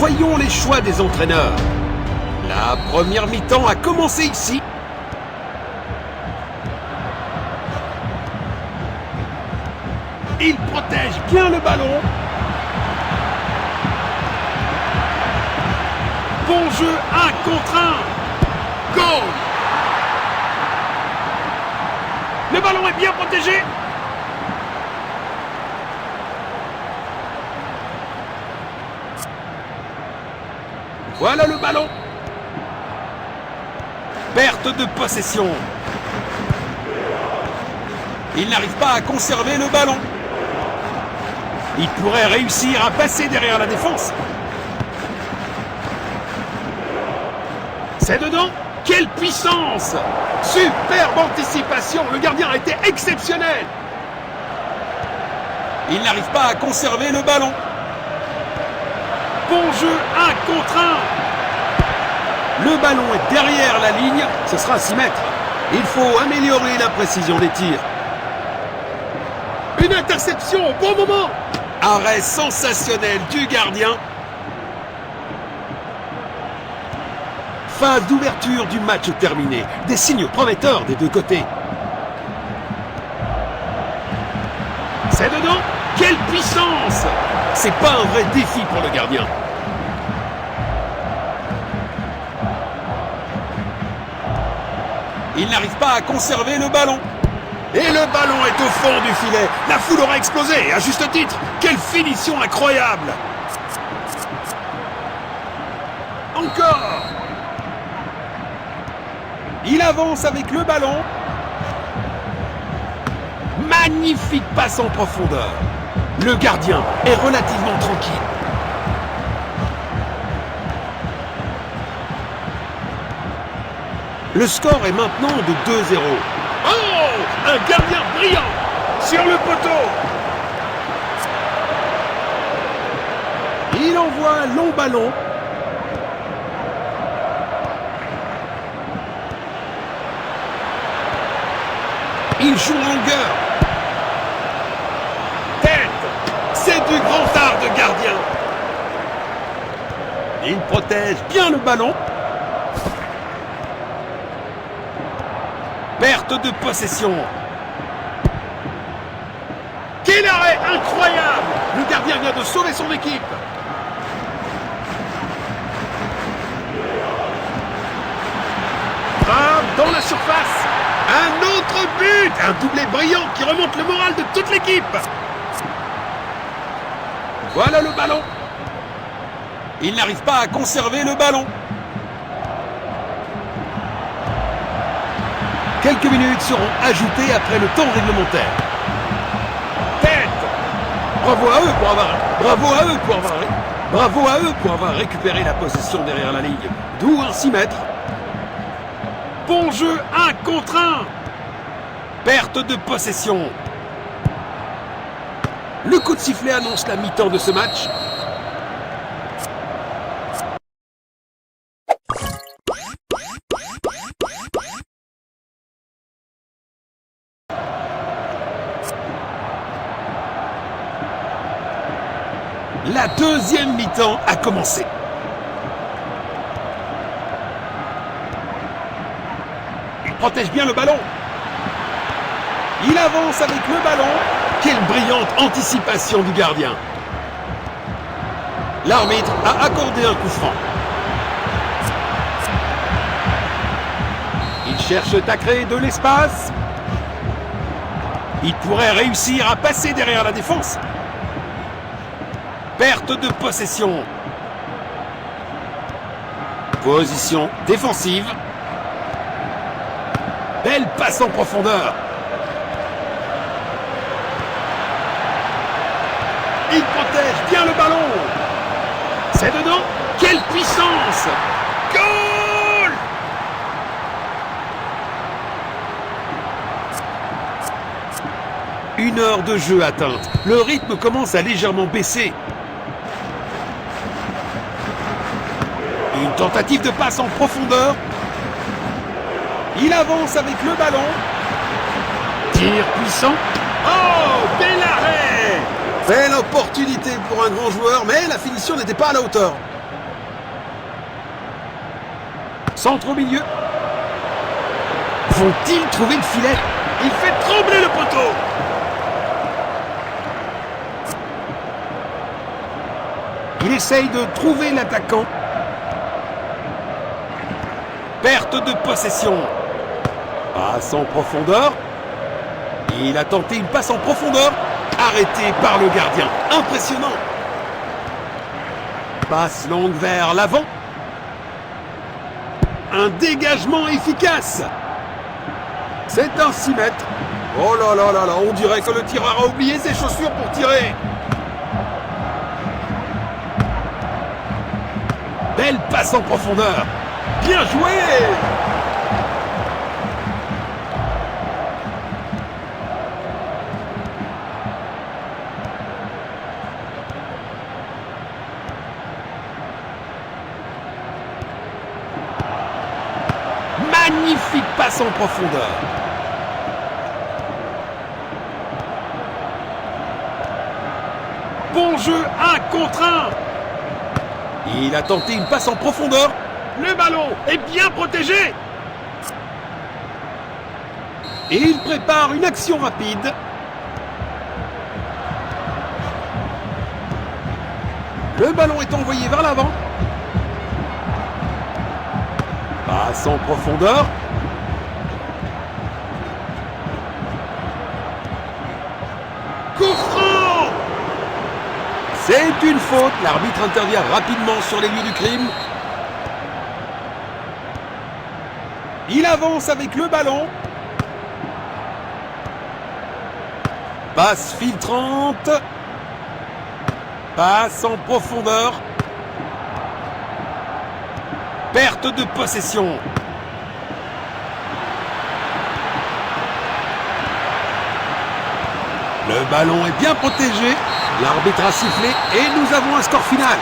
Voyons les choix des entraîneurs. La première mi-temps a commencé ici. Il protège bien le ballon. Bon jeu, 1 contre 1. Goal! Le ballon est bien protégé. Voilà le ballon. Perte de possession. Il n'arrive pas à conserver le ballon. Il pourrait réussir à passer derrière la défense. C'est dedans. Quelle puissance! Superbe anticipation. Le gardien a été exceptionnel. Il n'arrive pas à conserver le ballon. Bon jeu, 1 contre 1. Le ballon est derrière la ligne. Ce sera 6 mètres. Il faut améliorer la précision des tirs. Une interception au bon moment. Arrêt sensationnel du gardien. Phase d'ouverture du match terminée. Des signes prometteurs des deux côtés. C'est dedans. Quelle puissance! C'est pas un vrai défi pour le gardien. Il n'arrive pas à conserver le ballon. Et le ballon est au fond du filet. La foule aura explosé, à juste titre. Quelle finition incroyable! Encore! Il avance avec le ballon. Magnifique passe en profondeur. Le gardien est relativement tranquille. Le score est maintenant de 2-0. Oh! Un gardien brillant sur le poteau. Il envoie un long ballon. Il joue en longueur. Tête! C'est du grand art de gardien. Il protège bien le ballon. Perte de possession. Quel arrêt incroyable! Le gardien vient de sauver son équipe. Frappe dans la surface. Un autre but! Un doublé brillant qui remonte le moral de toute l'équipe. Voilà le ballon. Il n'arrive pas à conserver le ballon. Quelques minutes seront ajoutées après le temps réglementaire. Tête! Bravo à eux pour avoir récupéré la possession derrière la ligne. D'où un 6 mètres. Bon jeu, 1 contre 1. Perte de possession. Le coup de sifflet annonce la mi-temps de ce match. La deuxième mi-temps a commencé. Il protège bien le ballon. Il avance avec le ballon. Quelle brillante anticipation du gardien. L'arbitre a accordé un coup franc. Il cherche à créer de l'espace. Il pourrait réussir à passer derrière la défense. Perte de possession. Position défensive. Belle passe en profondeur. Il protège bien le ballon. C'est dedans. Quelle puissance! Goal! Une heure de jeu atteinte. Le rythme commence à légèrement baisser. Une tentative de passe en profondeur. Il avance avec le ballon. Tir puissant. Oh, bel arrêt! Belle opportunité pour un grand joueur, mais la finition n'était pas à la hauteur. Centre au milieu. Vont-ils trouver le filet? Il fait trembler le poteau. Il essaye de trouver l'attaquant. Perte de possession. Passe en profondeur. Il a tenté une passe en profondeur. Arrêté par le gardien. Impressionnant. Passe longue vers l'avant. Un dégagement efficace. C'est un 6 mètres. Oh là là là là, on dirait que le tireur a oublié ses chaussures pour tirer. Belle passe en profondeur. Bien joué. Magnifique passe en profondeur. Bon jeu, 1 contre 1. Il a tenté une passe en profondeur. Le ballon est bien protégé. Et il prépare une action rapide. Le ballon est envoyé vers l'avant. Passe en profondeur. Coup franc! C'est une faute. L'arbitre intervient rapidement sur les lieux du crime. Il avance avec le ballon. Passe filtrante. Passe en profondeur. Perte de possession. Le ballon est bien protégé. L'arbitre a sifflé et nous avons un score final.